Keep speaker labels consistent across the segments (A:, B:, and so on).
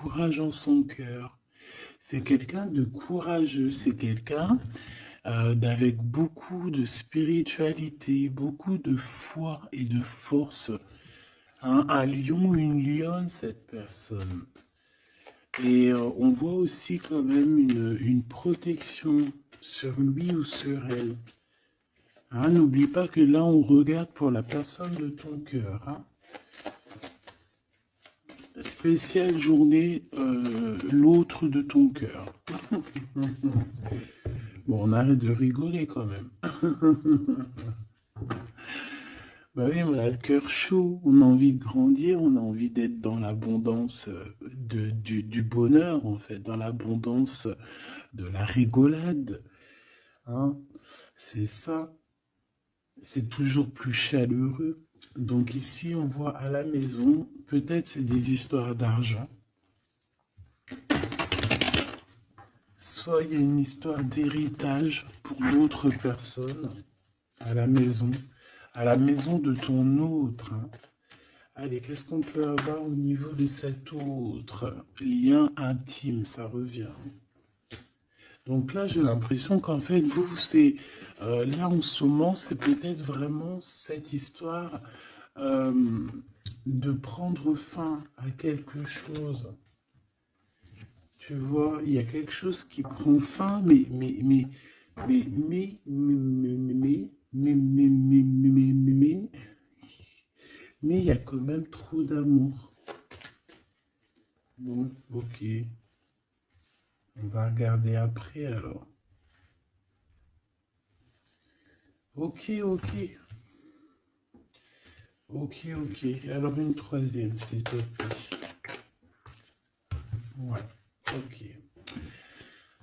A: courage en son cœur. C'est quelqu'un de courageux, c'est quelqu'un d'avec beaucoup de spiritualité, beaucoup de foi et de force. Hein, un lion ou une lionne, cette personne. Et on voit aussi quand même une protection sur lui ou sur elle. Hein, n'oublie pas que là, on regarde pour la personne de ton cœur. Hein. Spéciale journée, l'autre de ton cœur. Bon, on arrête de rigoler quand même. Bah oui, on a le cœur chaud, on a envie de grandir, on a envie d'être dans l'abondance du bonheur, en fait, dans l'abondance de la rigolade. Hein. C'est ça, c'est toujours plus chaleureux. Donc ici, on voit à la maison, peut-être c'est des histoires d'argent, soit il y a une histoire d'héritage pour d'autres personnes à la maison de ton autre. Hein. Allez, qu'est-ce qu'on peut avoir au niveau de cet autre lien intime, ça revient. Donc là, j'ai l'impression qu'en fait, vous, c'est là en ce moment, c'est peut-être vraiment cette histoire euh, de prendre fin à quelque chose. Tu vois, il y a quelque chose qui prend fin, mais il y a quand même trop d'amour. Bon, ok. On va regarder après alors. Ok, ok. Ok, ok. Alors une troisième, s'il te plaît. Ouais, ok.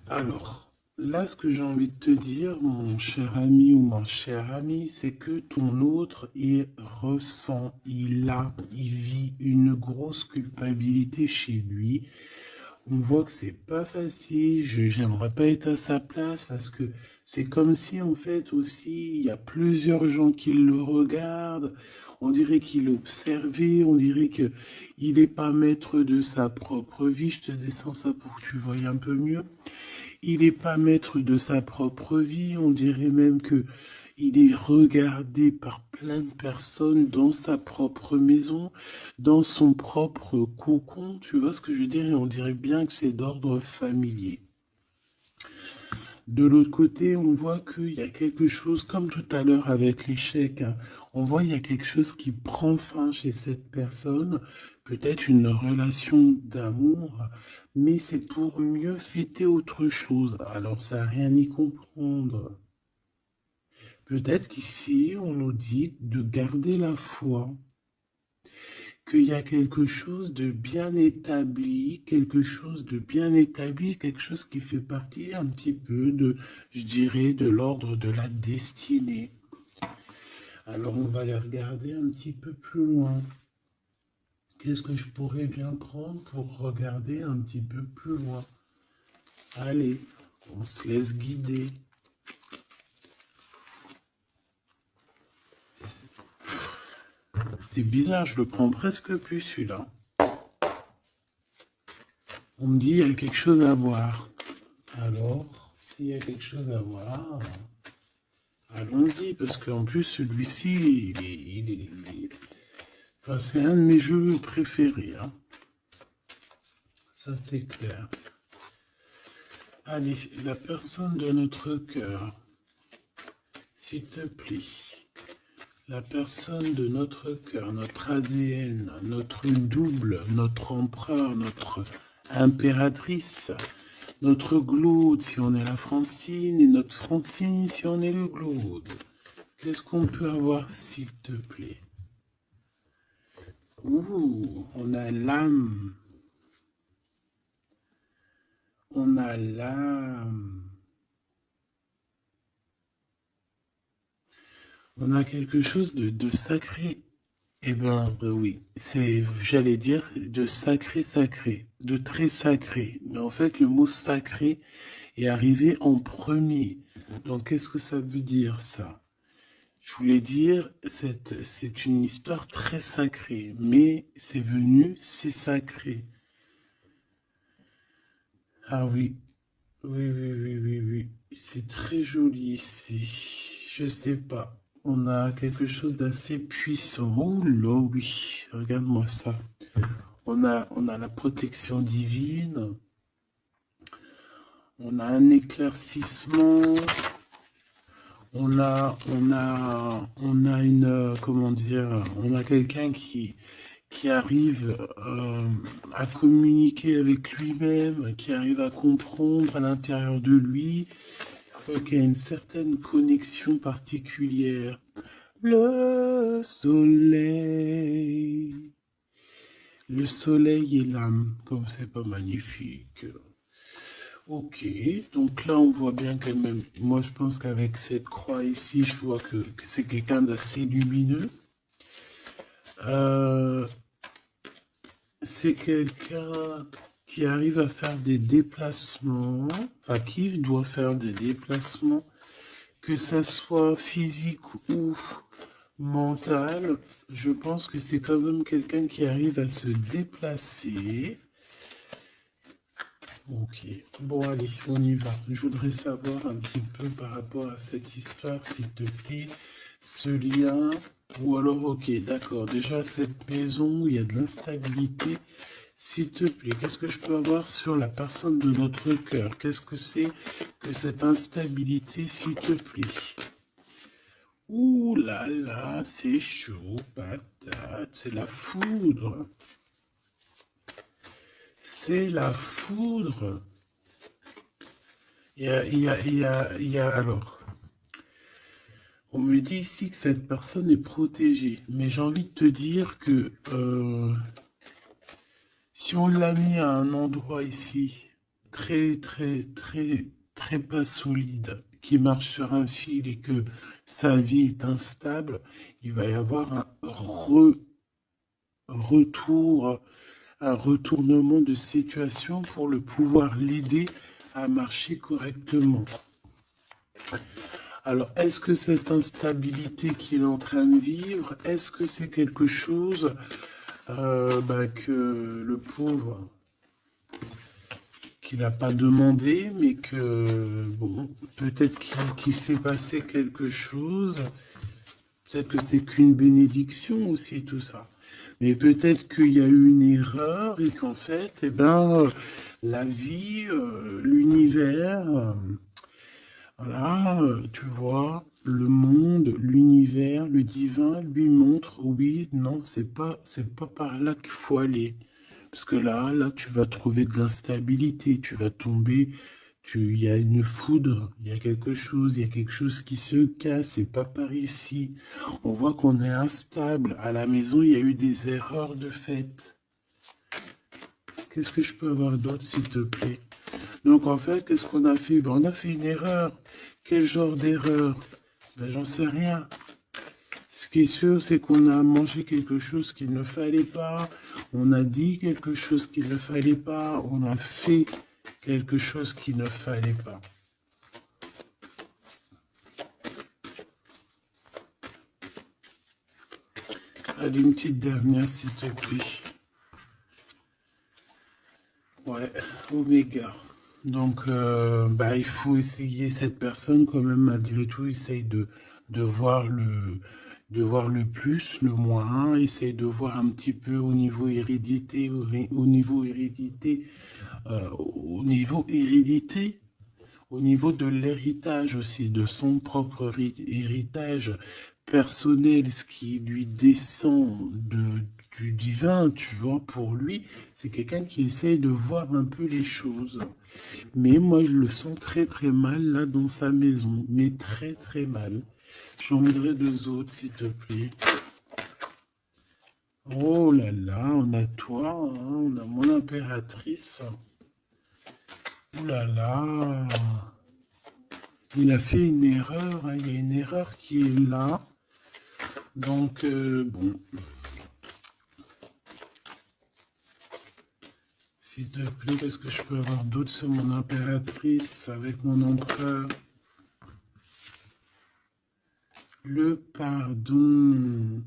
A: Alors, là, ce que j'ai envie de te dire, mon cher ami ou ma chère amie, c'est que ton autre, il ressent, il vit une grosse culpabilité chez lui. On voit que c'est pas facile, j'aimerais pas être à sa place parce que c'est comme si en fait aussi il y a plusieurs gens qui le regardent, on dirait qu'il est observé, on dirait que il est pas maître de sa propre vie, je te descends ça pour que tu voyes un peu mieux. Il n'est pas maître de sa propre vie, on dirait même que il est regardé par plein de personnes dans sa propre maison, dans son propre cocon, tu vois ce que je veux dire, et on dirait bien que c'est d'ordre familier. De l'autre côté, on voit qu'il y a quelque chose, comme tout à l'heure avec l'échec, hein, on voit qu'il y a quelque chose qui prend fin chez cette personne, peut-être une relation d'amour, mais c'est pour mieux fêter autre chose. Alors ça n'a rien à y comprendre. Peut-être qu'ici, on nous dit de garder la foi, qu'il y a quelque chose de bien établi, quelque chose de bien établi, quelque chose qui fait partie un petit peu de, je dirais, de l'ordre de la destinée. Alors on va les regarder un petit peu plus loin. Qu'est-ce que je pourrais bien prendre pour regarder un petit peu plus loin? Allez, on se laisse guider. C'est bizarre, je le prends presque plus celui-là. On me dit il y a quelque chose à voir. Alors, s'il y a quelque chose à voir, allons-y, parce qu'en plus celui-ci, enfin, c'est un de mes jeux préférés. Hein. Ça c'est clair. Allez, la personne de notre cœur, s'il te plaît. La personne de notre cœur, notre ADN, notre double, notre empereur, notre impératrice, notre Glaude si on est la Francine et notre Francine si on est le Glaude. Qu'est-ce qu'on peut avoir s'il te plaît? Ouh, on a l'âme. On a l'âme. On a quelque chose de sacré. Eh ben oui, c'est, j'allais dire, de sacré sacré, de très sacré. Mais en fait, le mot sacré est arrivé en premier. Donc qu'est-ce que ça veut dire ça? Je voulais dire, c'est une histoire très sacrée, mais c'est venu, c'est sacré. Ah oui, oui, oui, oui, oui, oui. C'est très joli ici. Je sais pas. On a quelque chose d'assez puissant. Oh là, oui. Regarde-moi ça. On a la protection divine. On a un éclaircissement. On a une, comment dire, on a quelqu'un qui arrive à communiquer avec lui-même, qui arrive à comprendre à l'intérieur de lui, qui a une certaine connexion particulière. Le soleil. Le soleil et l'âme, comme c'est pas magnifique. Ok, donc là on voit bien quand même, moi je pense qu'avec cette croix ici, je vois que c'est quelqu'un d'assez lumineux. Euh, c'est quelqu'un qui arrive à faire des déplacements, enfin qui doit faire des déplacements, que ça soit physique ou mental. Je pense que c'est quand même quelqu'un qui arrive à se déplacer. Ok, bon allez, on y va. Je voudrais savoir un petit peu par rapport à cette histoire, s'il te plaît, ce lien, ou alors ok, d'accord, déjà cette maison où il y a de l'instabilité, s'il te plaît, qu'est-ce que je peux avoir sur la personne de notre cœur? Qu'est-ce que c'est que cette instabilité, s'il te plaît? Ouh là là, c'est chaud, patate, c'est la foudre. C'est la foudre. Alors, on me dit ici que cette personne est protégée, mais j'ai envie de te dire que si on l'a mis à un endroit ici, très, très, très, très pas solide, qui marche sur un fil et que sa vie est instable, il va y avoir retour, un retournement de situation pour le pouvoir l'aider à marcher correctement. Alors, est-ce que cette instabilité qu'il est en train de vivre, est-ce que c'est quelque chose que le pauvre, qu'il n'a pas demandé, mais que, bon, peut-être qu'il s'est passé quelque chose, peut-être que c'est qu'une bénédiction aussi, tout ça. Mais peut-être qu'il y a eu une erreur et qu'en fait, eh ben, la vie, l'univers, voilà, tu vois, le monde, l'univers, le divin lui montre, oui, non, c'est pas par là qu'il faut aller. Parce que là, tu vas trouver de l'instabilité, tu vas tomber, il y a une foudre, il y a quelque chose qui se casse, c'est pas par ici. On voit qu'on est instable. À la maison, il y a eu des erreurs de fait. Qu'est-ce que je peux avoir d'autre, s'il te plaît? Donc en fait, qu'est-ce qu'on a fait? Ben, on a fait une erreur. Quel genre d'erreur? Ben, j'en sais rien. Ce qui est sûr, c'est qu'on a mangé quelque chose qu'il ne fallait pas, on a dit quelque chose qu'il ne fallait pas, on a fait quelque chose qu'il ne fallait pas. Allez, une petite dernière, s'il te plaît. Ouais, Oméga. Donc, il faut essayer, cette personne, quand même, malgré tout, essaye de voir le plus, le moins, essaye de voir un petit peu au niveau hérédité, au niveau hérédité, au niveau de l'héritage aussi, de son propre héritage personnel, ce qui lui descend du divin, tu vois, pour lui, c'est quelqu'un qui essaye de voir un peu les choses. Mais moi, je le sens très très mal là dans sa maison, mais très très mal. J'en voudrais deux autres, s'il te plaît. Oh là là, on a toi, hein, on a mon impératrice. Oh là là. Il a fait une erreur, hein, il y a une erreur qui est là. Donc, bon. S'il te plaît, qu'est-ce que je peux avoir d'autre sur mon impératrice avec mon empereur? Le pardon.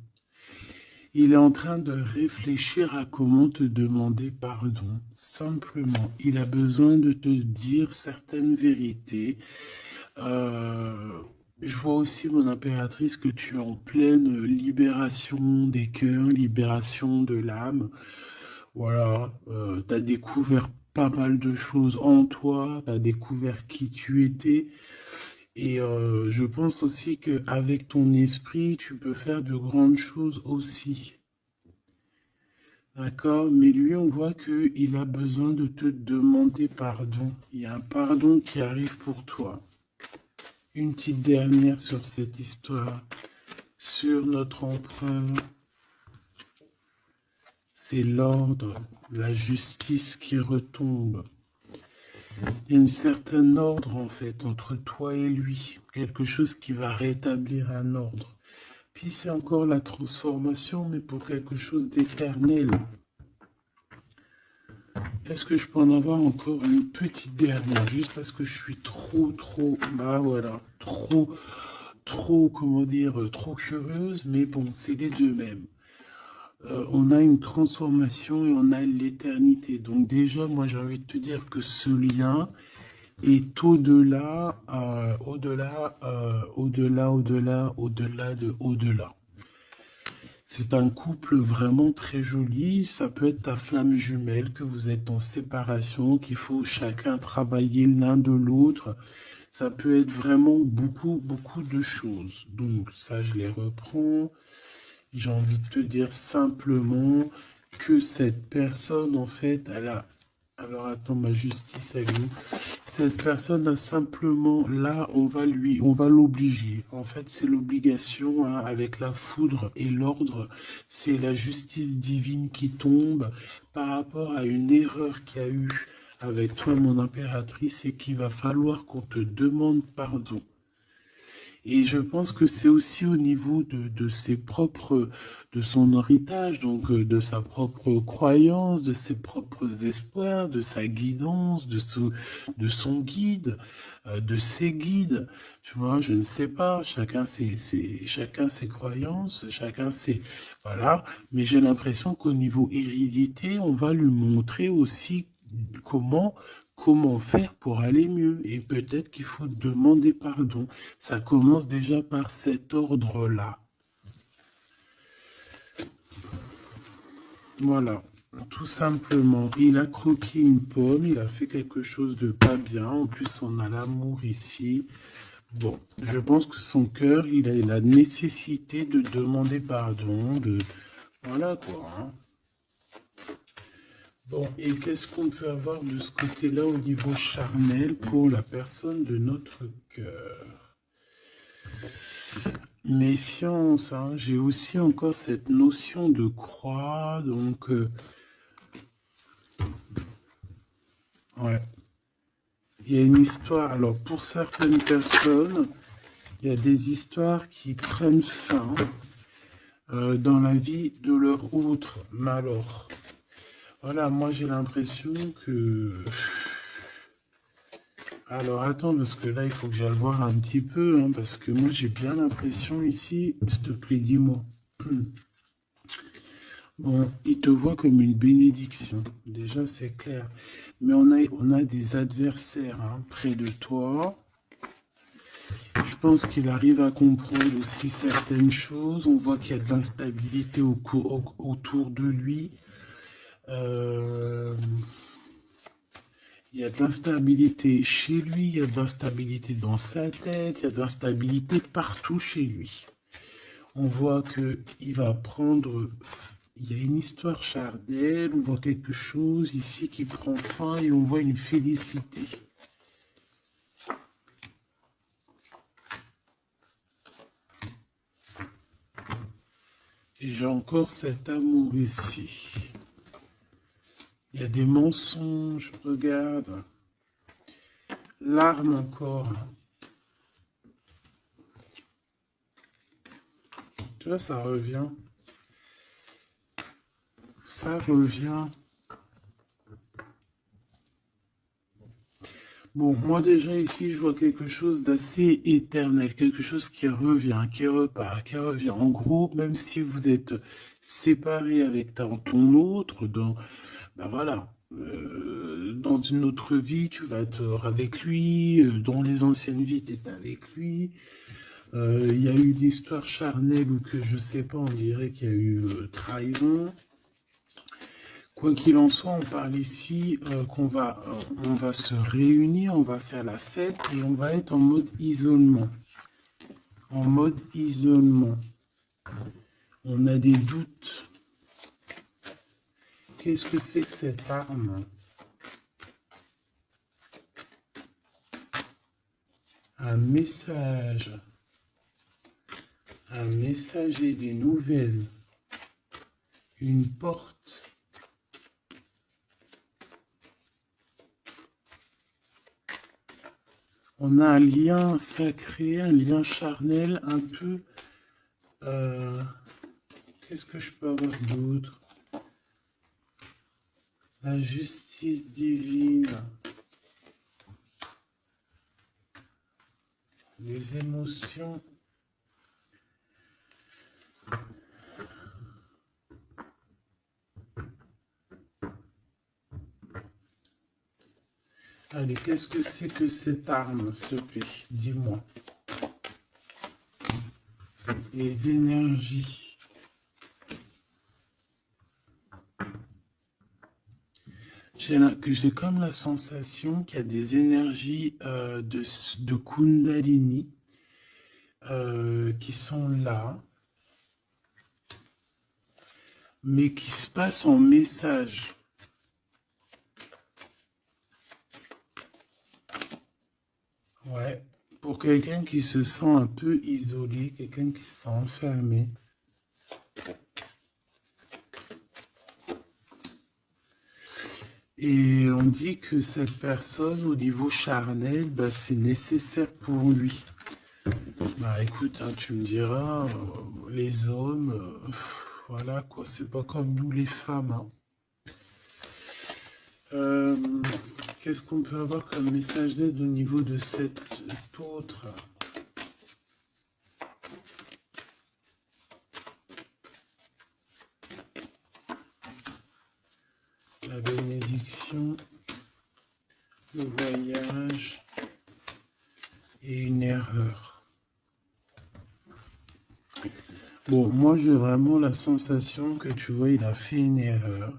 A: Il est en train de réfléchir à comment te demander pardon. Simplement, il a besoin de te dire certaines vérités. Euh, je vois aussi, mon impératrice, que tu es en pleine libération des cœurs, libération de l'âme. Voilà, tu as découvert pas mal de choses en toi, tu as découvert qui tu étais. Et je pense aussi qu'avec ton esprit, tu peux faire de grandes choses aussi. D'accord? Mais lui, on voit qu'il a besoin de te demander pardon. Il y a un pardon qui arrive pour toi. Une petite dernière sur cette histoire, sur notre empereur. C'est l'ordre, la justice qui retombe. Il y a une certaine ordre en fait entre toi et lui. Quelque chose qui va rétablir un ordre. Puis c'est encore la transformation, mais pour quelque chose d'éternel. Est-ce que je peux en avoir encore une petite dernière, juste parce que je suis bah voilà, comment dire, trop curieuse, mais bon, c'est les deux mêmes. On a une transformation et on a l'éternité. Donc déjà, moi j'ai envie de te dire que ce lien est au-delà, au-delà de au-delà. C'est un couple vraiment très joli. Ça peut être ta flamme jumelle, que vous êtes en séparation, qu'il faut chacun travailler l'un de l'autre. Ça peut être vraiment beaucoup de choses. Donc ça, je les reprends. J'ai envie de te dire simplement que cette personne, en fait, elle a... Alors attends, ma justice, elle est où? Cette personne a simplement, là, on va l'obliger. En fait, c'est l'obligation, hein, avec la foudre et l'ordre. C'est la justice divine qui tombe par rapport à une erreur qu'il y a eu avec toi, mon impératrice, et qu'il va falloir qu'on te demande pardon. Et je pense que c'est aussi au niveau de ses propres, de son héritage, donc de sa propre croyance, de ses propres espoirs, de sa guidance, de son guide, de ses guides. Tu vois, je ne sais pas, chacun ses croyances, chacun ses... Voilà, mais j'ai l'impression qu'au niveau hérédité, on va lui montrer aussi comment faire pour aller mieux. Et peut-être qu'il faut demander pardon. Ça commence déjà par cet ordre-là. Voilà, tout simplement. Il a croqué une pomme, il a fait quelque chose de pas bien. En plus, on a l'amour ici. Bon, je pense que son cœur, il a la nécessité de demander pardon, de... Voilà quoi, hein. Bon, et qu'est-ce qu'on peut avoir de ce côté-là au niveau charnel pour la personne de notre cœur? Méfiance, hein. J'ai aussi encore cette notion de croix, donc ouais. Il y a une histoire, alors pour certaines personnes, il y a des histoires qui prennent fin dans la vie de leur autre. Mais alors, voilà, moi j'ai l'impression que... Alors attends, parce que là il faut que j'aille voir un petit peu, hein, parce que moi j'ai bien l'impression ici, s'il te plaît, dis-moi. Bon, il te voit comme une bénédiction, déjà c'est clair. Mais on a des adversaires, hein, près de toi. Je pense qu'il arrive à comprendre aussi certaines choses. On voit qu'il y a de l'instabilité autour de lui. Il y a de l'instabilité chez lui, il y a de l'instabilité dans sa tête, il y a de l'instabilité partout chez lui. On voit qu'il va prendre... Il y a une histoire charnelle, on voit quelque chose ici qui prend fin et on voit une félicité. Et j'ai encore cet amour ici. Il y a des mensonges, regarde. L'arme encore. Tu vois, ça revient. Ça revient. Bon, moi déjà ici, je vois quelque chose d'assez éternel, quelque chose qui revient, qui repart, qui revient. En gros, même si vous êtes séparé avec ton autre, ben voilà, dans une autre vie, tu vas être avec lui, dans les anciennes vies, tu étais avec lui. Il y a eu l'histoire charnelle ou que je sais pas, on dirait qu'il y a eu trahison. Quoi qu'il en soit, on parle ici on va se réunir, on va faire la fête et on va être en mode isolement. En mode isolement. On a des doutes. Qu'est-ce que c'est que cette arme? Un message. Un messager des nouvelles. Une porte. On a un lien sacré, un lien charnel, un peu... qu'est-ce que je peux avoir d'autre? La justice divine. Les émotions. Allez, qu'est-ce que c'est que cette arme, s'il te plaît? Dis-moi. Les énergies. J'ai comme la sensation qu'il y a des énergies de Kundalini qui sont là, mais qui se passent en message. Ouais, pour quelqu'un qui se sent un peu isolé, quelqu'un qui se sent enfermé. Et on dit que cette personne, au niveau charnel, bah, c'est nécessaire pour lui. Bah écoute, hein, tu me diras, les hommes, voilà quoi, c'est pas comme nous les femmes. Hein. Qu'est-ce qu'on peut avoir comme message d'aide au niveau de cet autre? La bénédiction, le voyage et une erreur. Bon, moi j'ai vraiment la sensation que tu vois, il a fait une erreur.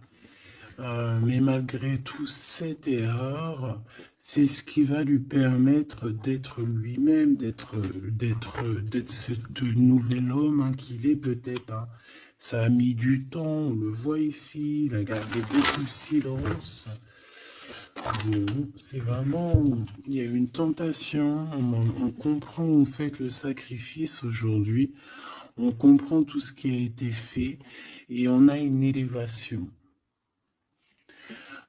A: Mais malgré tout, cette erreur, c'est ce qui va lui permettre d'être lui-même, d'être ce nouvel homme hein, qu'il est peut-être. Hein. Ça a mis du temps, on le voit ici, il a gardé beaucoup de silence. Bon, c'est vraiment, il y a une tentation, on comprend, on fait le sacrifice aujourd'hui, on comprend tout ce qui a été fait et on a une élévation.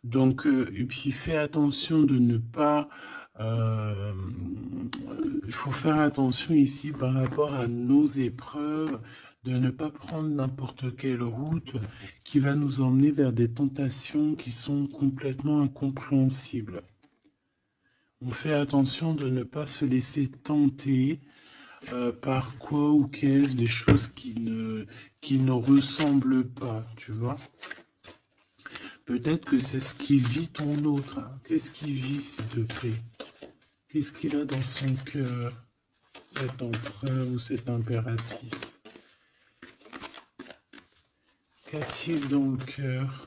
A: Donc, et puis fais attention de ne pas... il faut faire attention ici par rapport à nos épreuves, de ne pas prendre n'importe quelle route qui va nous emmener vers des tentations qui sont complètement incompréhensibles. On fait attention de ne pas se laisser tenter par quoi ou qu'est-ce, des choses qui ne ressemblent pas, tu vois. Peut-être que c'est ce qui vit ton autre. Hein. Qu'est-ce qu'il vit, s'il te plaît? Qu'est-ce qu'il a dans son cœur, cet empereur ou cette impératrice? Qu'a-t-il dans le cœur?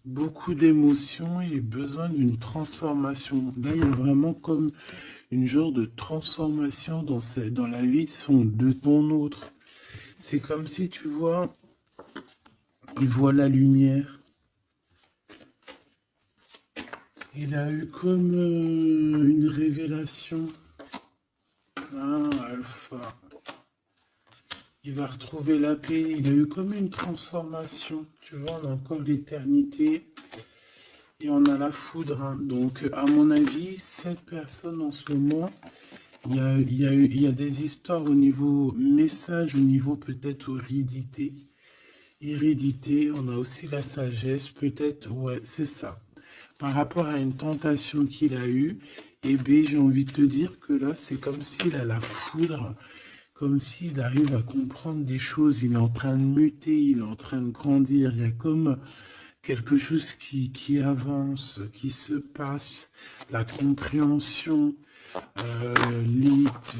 A: Beaucoup d'émotions et besoin d'une transformation. Là, il y a vraiment comme une genre de transformation dans la vie de ton autre. C'est comme si, tu vois, il voit la lumière. Il a eu comme une révélation. Ah, Alpha. Il va retrouver la paix. Il a eu comme une transformation. Tu vois, on a encore l'éternité. Et on a la foudre. Hein. Donc, à mon avis, cette personne en ce moment, il y a des histoires au niveau message, au niveau peut-être hérédité. On a aussi la sagesse, peut-être, ouais, c'est ça. par rapport à une tentation qu'il a eue, eh bien, j'ai envie de te dire que là, c'est comme s'il a la foudre, comme s'il arrive à comprendre des choses, il est en train de muter, il est en train de grandir, il y a comme quelque chose qui avance, qui se passe, la compréhension,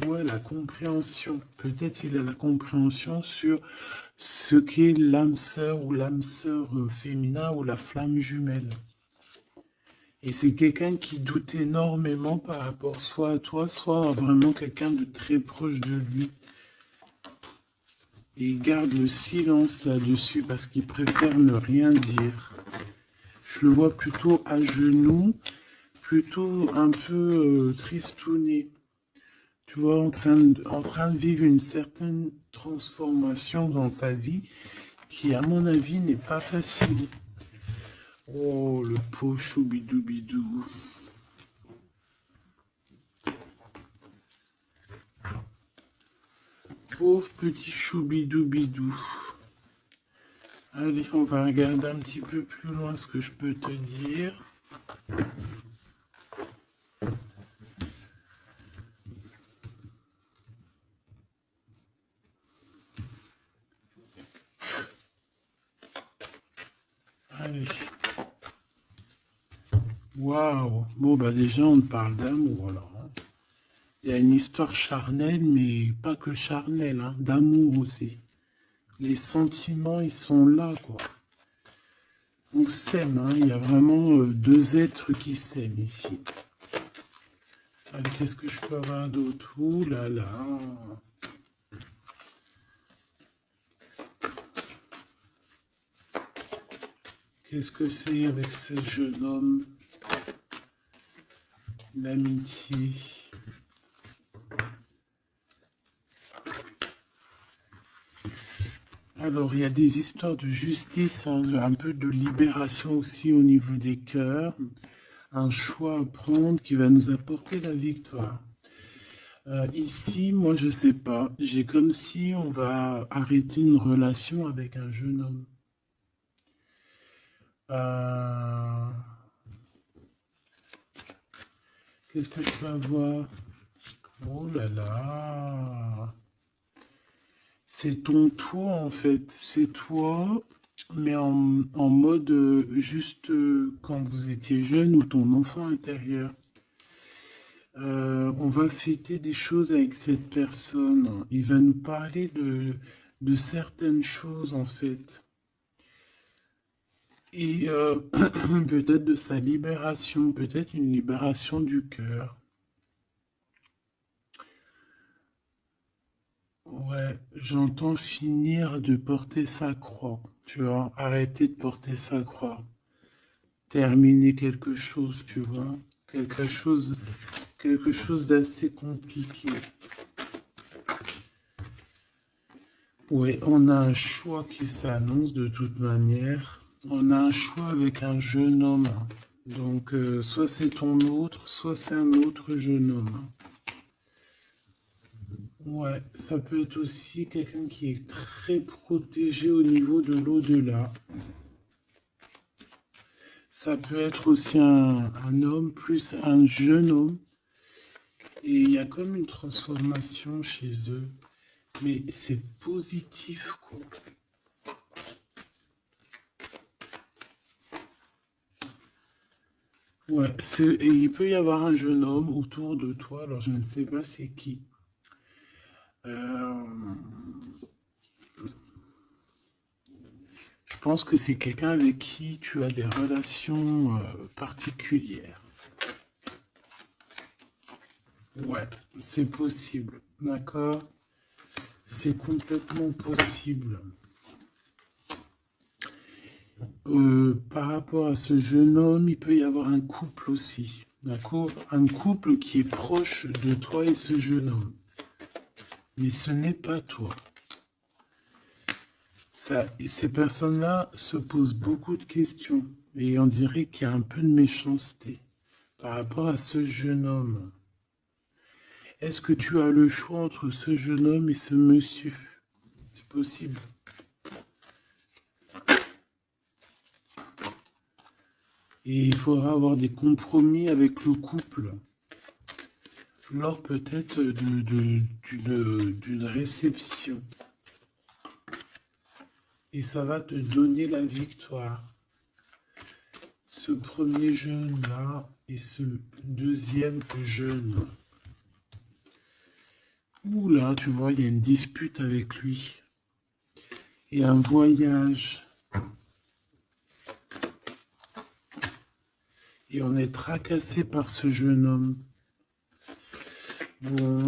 A: ouais, la compréhension. Peut-être il a la compréhension sur ce qu'est l'âme sœur ou l'âme sœur féminin ou la flamme jumelle. Et c'est quelqu'un qui doute énormément par rapport soit à toi, soit à vraiment quelqu'un de très proche de lui. Et il garde le silence là-dessus parce qu'il préfère ne rien dire. Je le vois plutôt à genoux, plutôt un peu tristouné. Tu vois, en train de vivre une certaine transformation dans sa vie qui, à mon avis, n'est pas facile. Oh, le pauvre choubidoubidou. Pauvre petit choubidoubidou. Allez, on va regarder un petit peu plus loin ce que je peux te dire. Allez. Waouh. Bon, bah déjà, on parle d'amour, alors. Hein. Il y a une histoire charnelle, mais pas que charnelle, hein, d'amour aussi. Les sentiments, ils sont là, quoi. On s'aime, hein. Il y a vraiment deux êtres qui s'aiment ici. Allez, qu'est-ce que je peux avoir d'autre? Ouh là là. Qu'est-ce que c'est avec ce jeune homme? L'amitié. Alors, il y a des histoires de justice, hein, un peu de libération aussi au niveau des cœurs. Un choix à prendre qui va nous apporter la victoire. Ici, moi, je sais pas. J'ai comme si on va arrêter une relation avec un jeune homme. Qu'est-ce que je peux avoir? Oh là là. C'est ton toi, en fait. C'est toi, mais en mode juste quand vous étiez jeune ou ton enfant intérieur. On va fêter des choses avec cette personne. Il va nous parler de certaines choses, en fait. Et peut-être de sa libération, peut-être une libération du cœur. Ouais, j'entends finir de porter sa croix. Tu vois, arrêter de porter sa croix. Terminer quelque chose, tu vois. Quelque chose d'assez compliqué. Ouais, on a un choix qui s'annonce de toute manière. On a un choix avec un jeune homme. Donc, soit c'est ton autre, soit c'est un autre jeune homme. Ouais, ça peut être aussi quelqu'un qui est très protégé au niveau de l'au-delà. Ça peut être aussi un homme plus un jeune homme. Et il y a comme une transformation chez eux. Mais c'est positif, quoi. Ouais, et il peut y avoir un jeune homme autour de toi, alors je ne sais pas c'est qui. Euh, je pense que c'est quelqu'un avec qui tu as des relations particulières. Ouais, c'est possible, d'accord? C'est complètement possible. Par rapport à ce jeune homme, il peut y avoir un couple aussi, d'accord? Un couple qui est proche de toi et ce jeune homme. Mais ce n'est pas toi. Ces personnes-là se posent beaucoup de questions et on dirait qu'il y a un peu de méchanceté par rapport à ce jeune homme. Est-ce que tu as le choix entre ce jeune homme et ce monsieur? C'est possible. Et il faudra avoir des compromis avec le couple lors peut-être d'une réception. Et ça va te donner la victoire. Ce premier jeûne-là et ce deuxième jeûne. Ouh là, tu vois, il y a une dispute avec lui. Et un voyage. Et on est tracassé par ce jeune homme. Bon.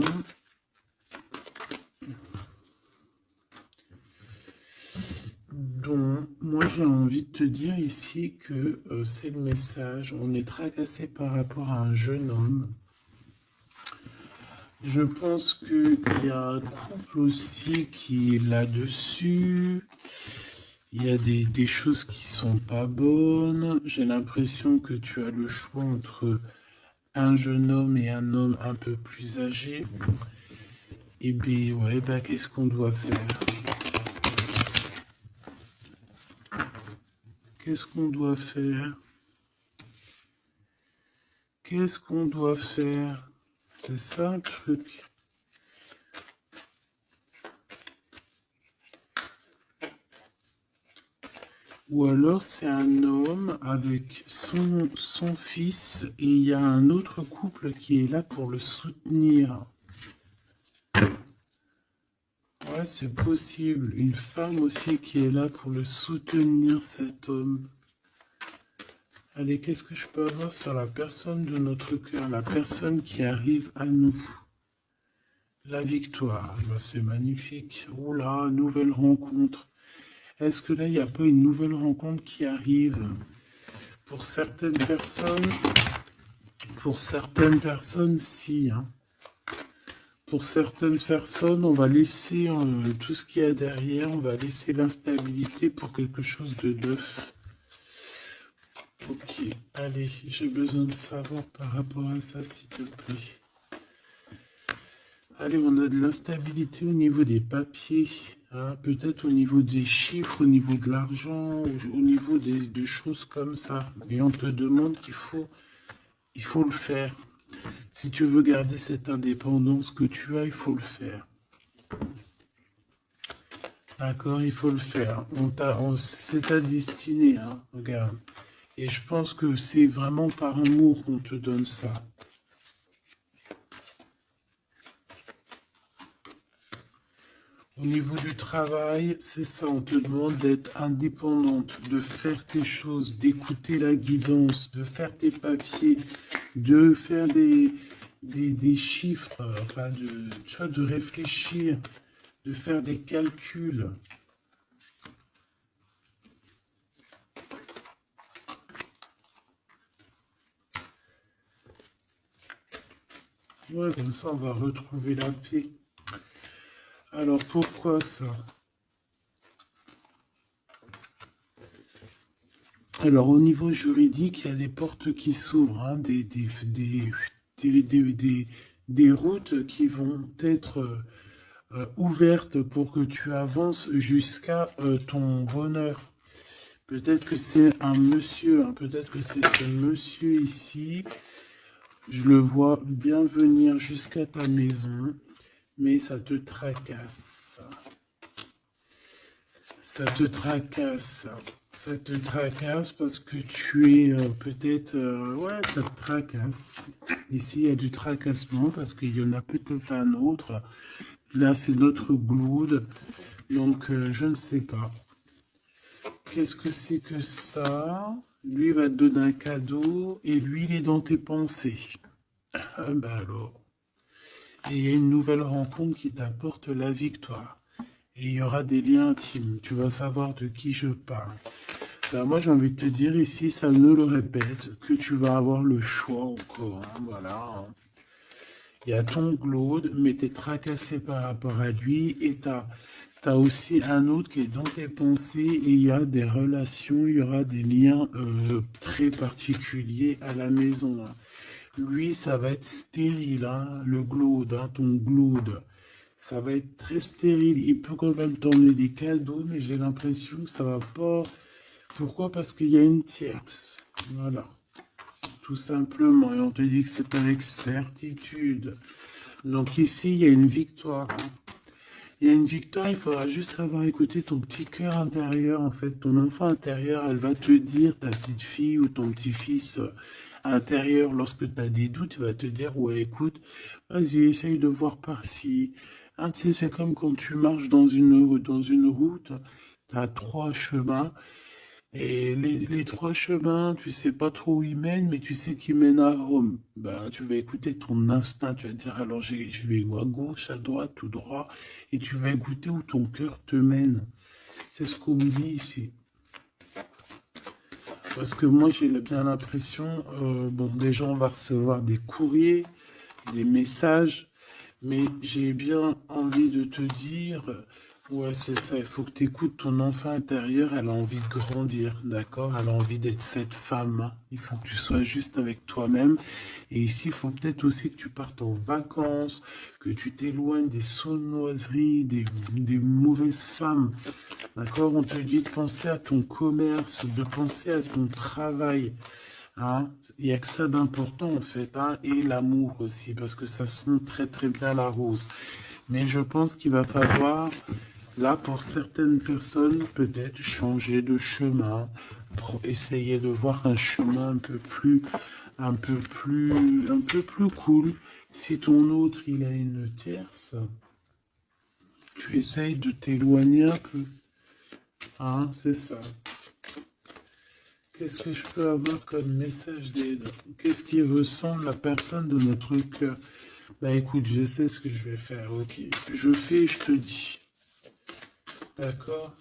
A: Donc, moi j'ai envie de te dire ici que c'est le message. On est tracassé par rapport à un jeune homme. Je pense qu'il y a un couple aussi qui est là-dessus. Il y a des choses qui sont pas bonnes. J'ai l'impression que tu as le choix entre un jeune homme et un homme un peu plus âgé. Et bien, ouais, bah, qu'est-ce qu'on doit faire? Qu'est-ce qu'on doit faire? Qu'est-ce qu'on doit faire? C'est ça le truc. Ou alors c'est un homme avec son fils et il y a un autre couple qui est là pour le soutenir. Ouais, c'est possible. Une femme aussi qui est là pour le soutenir, cet homme. Allez, qu'est-ce que je peux avoir sur la personne de notre cœur, la personne qui arrive à nous? La victoire, bah, c'est magnifique. Oh là, nouvelle rencontre. Est-ce que là, il n'y a pas une nouvelle rencontre qui arrive? Pour certaines personnes, si. Hein. Pour certaines personnes, on va laisser tout ce qu'il y a derrière, on va laisser l'instabilité pour quelque chose de neuf. Ok, allez, j'ai besoin de savoir par rapport à ça, s'il te plaît. Allez, on a de l'instabilité au niveau des papiers, hein, peut-être au niveau des chiffres, au niveau de l'argent, au niveau de choses comme ça. Et on te demande qu'il faut le faire. Si tu veux garder cette indépendance que tu as, il faut le faire. D'accord, il faut le faire. C'est ta destinée, hein, regarde. Et je pense que c'est vraiment par amour qu'on te donne ça. Au niveau du travail, c'est ça, on te demande d'être indépendante, de faire tes choses, d'écouter la guidance, de faire tes papiers, de faire des chiffres, enfin, tu vois, de réfléchir, de faire des calculs. Ouais, comme ça, on va retrouver la paix. Alors, pourquoi ça? Alors, au niveau juridique, il y a des portes qui s'ouvrent, hein, des routes qui vont être ouvertes pour que tu avances jusqu'à ton bonheur. Peut-être que c'est un monsieur, hein, peut-être que c'est ce monsieur ici. Je le vois bien venir jusqu'à ta maison, mais ça te tracasse. Ça te tracasse. Ça te tracasse parce que tu es peut-être... ouais, ça te tracasse. Ici, il y a du tracassement parce qu'il y en a peut-être un autre. Là, c'est notre gloude. Donc, je ne sais pas. Qu'est-ce que c'est que ça? Lui va te donner un cadeau et lui, il est dans tes pensées. Ah ben alors. Et il y a une nouvelle rencontre qui t'apporte la victoire. Et il y aura des liens intimes. Tu vas savoir de qui je parle. Ben moi, j'ai envie de te dire ici, ça ne le répète, que tu vas avoir le choix encore. Hein, voilà. Il y a ton Claude, mais tu es tracassé par rapport à lui. Et tu as aussi un autre qui est dans tes pensées. Et il y a des relations, il y aura des liens très particuliers à la maison. Hein. Lui, ça va être stérile, hein, le Claude, hein, ton Claude. Ça va être très stérile. Il peut quand même t'emmener des cadeaux, mais j'ai l'impression que ça va pas Pourquoi? Parce qu'il y a une tierce. Voilà. Tout simplement. Et on te dit que c'est avec certitude. Donc ici, il y a une victoire. Hein. Il y a une victoire, il faudra juste savoir écouter ton petit cœur intérieur, en fait. Ton enfant intérieur, elle va te dire, ta petite fille ou ton petit-fils intérieur, lorsque tu as des doutes, il va te dire, ouais, écoute, vas-y, essaye de voir par-ci. Ah, tu sais, c'est comme quand tu marches dans une route, tu as trois chemins. Et les trois chemins, tu sais pas trop où ils mènent, mais tu sais qu'ils mènent à Rome. Ben, tu vas écouter ton instinct, tu vas te dire, alors je vais à gauche, à droite, tout droit, et tu vas écouter où ton cœur te mène. C'est ce qu'on me dit ici. Parce que moi, j'ai bien l'impression, bon, déjà, on va recevoir des courriers, des messages, mais j'ai bien envie de te dire, ouais, c'est ça, il faut que tu écoutes ton enfant intérieur, elle a envie de grandir, d'accord? Elle a envie d'être cette femme. Hein. Il faut que tu sois juste avec toi-même. Et ici, il faut peut-être aussi que tu partes en vacances, que tu t'éloignes des sournoiseries, des mauvaises femmes. D'accord? On te dit de penser à ton commerce, de penser à ton travail. Hein, il n'y a que ça d'important en fait, hein, et l'amour aussi, parce que ça sent très très bien la rose. Mais je pense qu'il va falloir, là pour certaines personnes, peut-être changer de chemin, pour essayer de voir un chemin un peu plus cool. Si ton autre il a une tierce, tu essayes de t'éloigner un peu. Hein, c'est ça. Qu'est-ce que je peux avoir comme message d'aide? Qu'est-ce qui ressemble la personne de notre cœur? Bah écoute, je sais ce que je vais faire, ok. Je fais et je te dis. D'accord?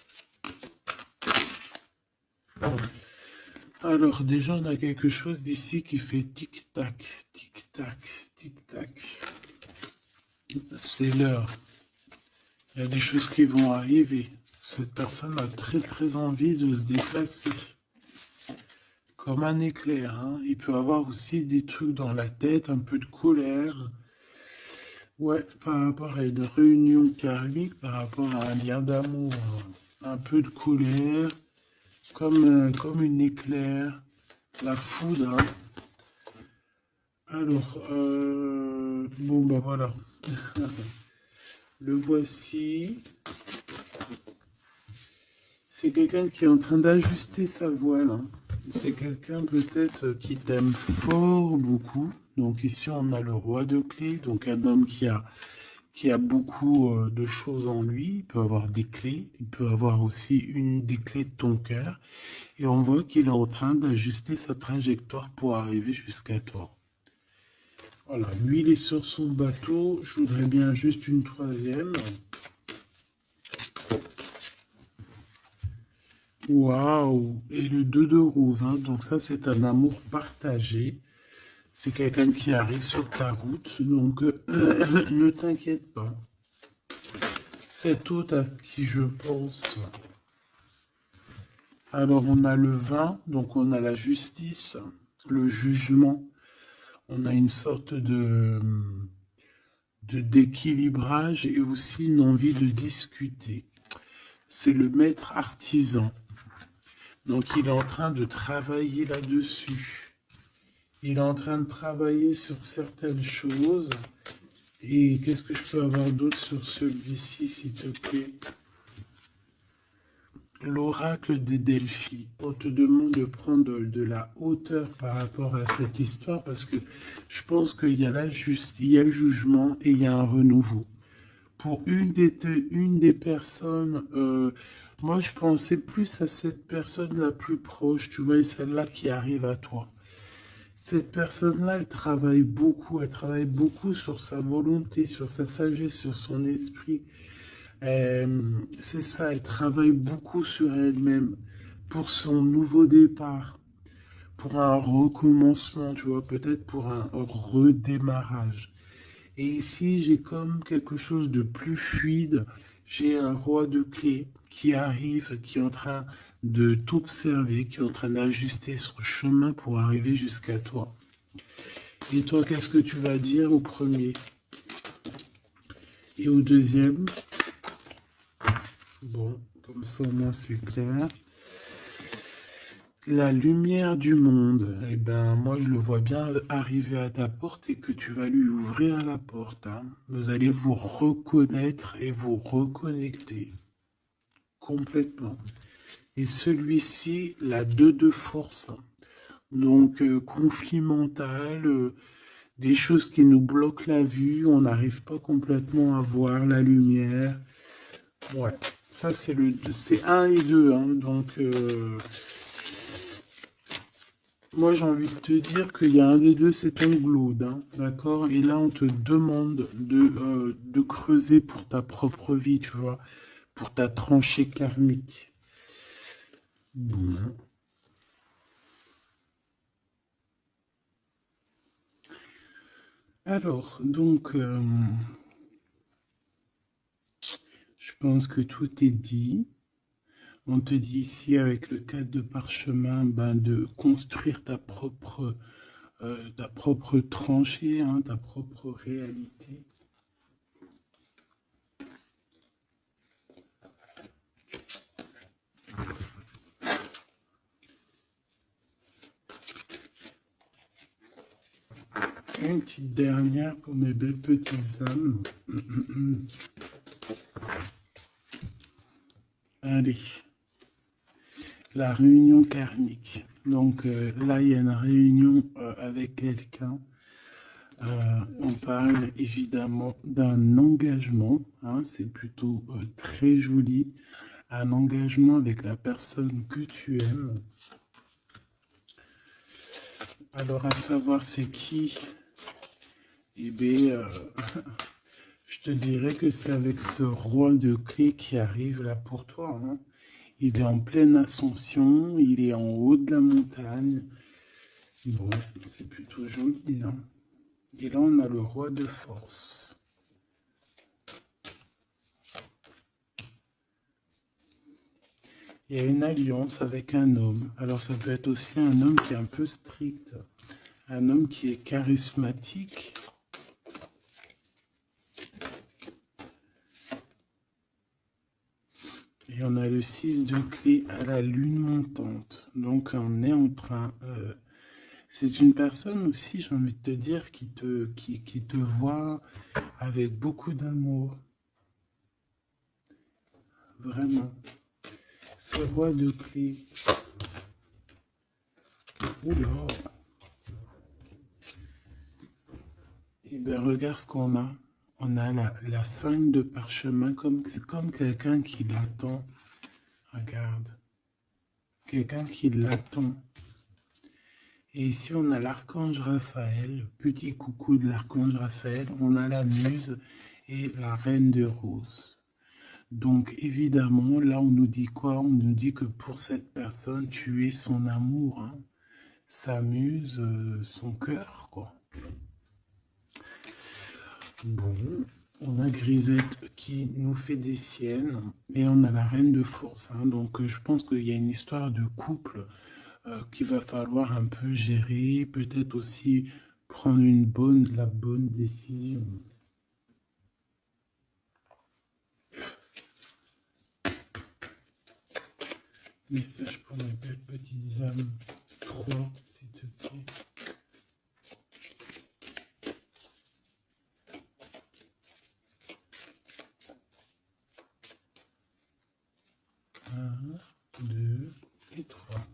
A: Alors déjà, on a quelque chose d'ici qui fait tic-tac, tic-tac, tic-tac. C'est l'heure. Il y a des choses qui vont arriver. Cette personne a très très envie de se déplacer. Comme un éclair, hein. Il peut avoir aussi des trucs dans la tête, un peu de colère. Ouais, par rapport à une réunion karmique, par rapport à un lien d'amour, un peu de colère, comme une éclair, la foudre. Hein. Alors, bon, ben voilà. Le voici. C'est quelqu'un qui est en train d'ajuster sa voile. Hein. C'est quelqu'un peut-être qui t'aime fort beaucoup. Donc ici, on a le roi de clés, donc un homme qui a beaucoup de choses en lui. Il peut avoir des clés, il peut avoir aussi une des clés de ton cœur. Et on voit qu'il est en train d'ajuster sa trajectoire pour arriver jusqu'à toi. Voilà, lui il est sur son bateau. Je voudrais bien juste une troisième. Waouh! Et le 2 de rose, hein. Donc ça c'est un amour partagé. C'est quelqu'un qui arrive sur ta route, donc ne t'inquiète pas. Cet autre à qui je pense. Alors on a le 20, donc on a la justice, le jugement. On a une sorte d'équilibrage et aussi une envie de discuter. C'est le maître artisan. Donc il est en train de travailler là-dessus. Il est en train de travailler sur certaines choses. Et qu'est-ce que je peux avoir d'autre sur celui-ci, s'il te plaît? L'oracle des Delphi. On te demande de prendre de la hauteur par rapport à cette histoire parce que je pense qu'il y a il y a le jugement et il y a un renouveau. Pour une des personnes, moi je pensais plus à cette personne la plus proche, tu vois, celle-là qui arrive à toi. Cette personne-là, elle travaille beaucoup sur sa volonté, sur sa sagesse, sur son esprit. C'est ça, elle travaille beaucoup sur elle-même pour son nouveau départ, pour un recommencement, tu vois, peut-être pour un redémarrage. Et ici, j'ai comme quelque chose de plus fluide. J'ai un roi de clés qui arrive, qui est en train de t'observer, qui est en train d'ajuster son chemin pour arriver jusqu'à toi. Et toi, qu'est-ce que tu vas dire au premier et au deuxième? Bon, comme ça au moins c'est clair. La lumière du monde, eh ben, moi je le vois bien arriver à ta porte et que tu vas lui ouvrir la porte, hein. Vous allez vous reconnaître et vous reconnecter complètement. Et celui-ci, la 2 de force. Donc, conflit mental, des choses qui nous bloquent la vue, on n'arrive pas complètement à voir la lumière. Ouais, ça c'est un et 2, hein. Donc, moi j'ai envie de te dire qu'il y a un des deux, c'est un glaude, hein, d'accord? Et là, on te demande de creuser pour ta propre vie, tu vois, pour ta tranchée karmique. Bon. Alors, donc, je pense que tout est dit. On te dit ici, avec le cadre de parchemin, ben, de construire ta propre tranchée, hein, ta propre réalité. Une petite dernière pour mes belles petites âmes. Allez, la réunion karmique. Donc là, il y a une réunion avec quelqu'un. On parle évidemment d'un engagement, hein, c'est plutôt très joli. Un engagement avec la personne que tu aimes. Alors, à savoir c'est qui? Eh bien, je te dirais que c'est avec ce roi de clé qui arrive là pour toi, hein. Il est en pleine ascension, il est en haut de la montagne. Bon, c'est plutôt joli, hein. Et là, on a le roi de force. Il y a une alliance avec un homme. Alors, ça peut être aussi un homme qui est un peu strict. Un homme qui est charismatique. Et on a le 6 de clé à la lune montante. Donc, on est en train... c'est une personne aussi, j'ai envie de te dire, qui te voit avec beaucoup d'amour. Vraiment. Ce roi de clé. Oula. Et bien, regarde ce qu'on a. On a la 5 de parchemin, c'est comme quelqu'un qui l'attend. Regarde. Quelqu'un qui l'attend. Et ici, on a l'archange Raphaël, petit coucou de l'archange Raphaël. On a la muse et la reine de rose. Donc, évidemment, là, on nous dit quoi? On nous dit que pour cette personne, tu es son amour, hein, sa muse, son cœur, quoi. Bon, on a Grisette qui nous fait des siennes et on a la reine de force, hein. Donc, je pense qu'il y a une histoire de couple qu'il va falloir un peu gérer, peut-être aussi prendre la bonne décision. Message pour mes belles petites âmes. 3, s'il te plaît. Un, 2 et 3.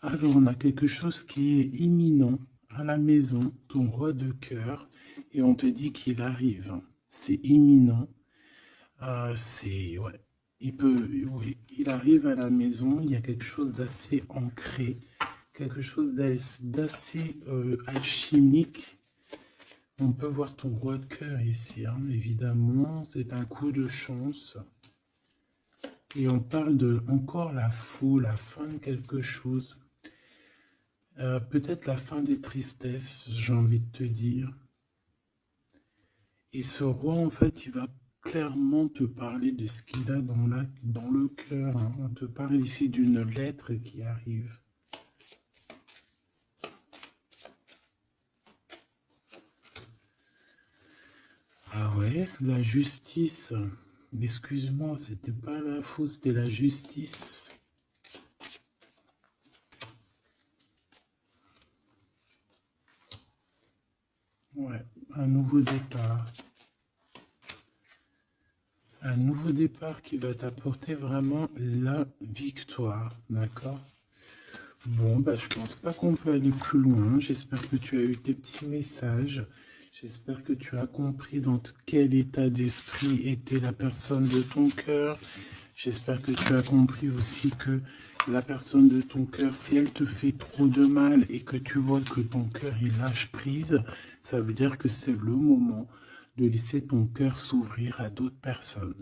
A: Alors, on a quelque chose qui est imminent à la maison, ton roi de cœur, et on te dit qu'il arrive. C'est imminent. Ouais. Oui, il arrive à la maison, il y a quelque chose d'assez ancré, quelque chose d'assez alchimique. On peut voir ton roi de cœur ici, hein, évidemment, c'est un coup de chance. Et on parle de encore la fin de quelque chose. Peut-être la fin des tristesses, j'ai envie de te dire. Et ce roi, en fait, il va clairement te parler de ce qu'il a dans le cœur, hein. On te parle ici d'une lettre qui arrive. Ah ouais, la justice. Excuse-moi, c'était pas la faute, c'était la justice. Ouais, un nouveau départ. Un nouveau départ qui va t'apporter vraiment la victoire, d'accord? Bon, bah, je pense pas qu'on peut aller plus loin. J'espère que tu as eu tes petits messages. J'espère que tu as compris dans quel état d'esprit était la personne de ton cœur. J'espère que tu as compris aussi que la personne de ton cœur, si elle te fait trop de mal et que tu vois que ton cœur il lâche prise, ça veut dire que c'est le moment de laisser ton cœur s'ouvrir à d'autres personnes.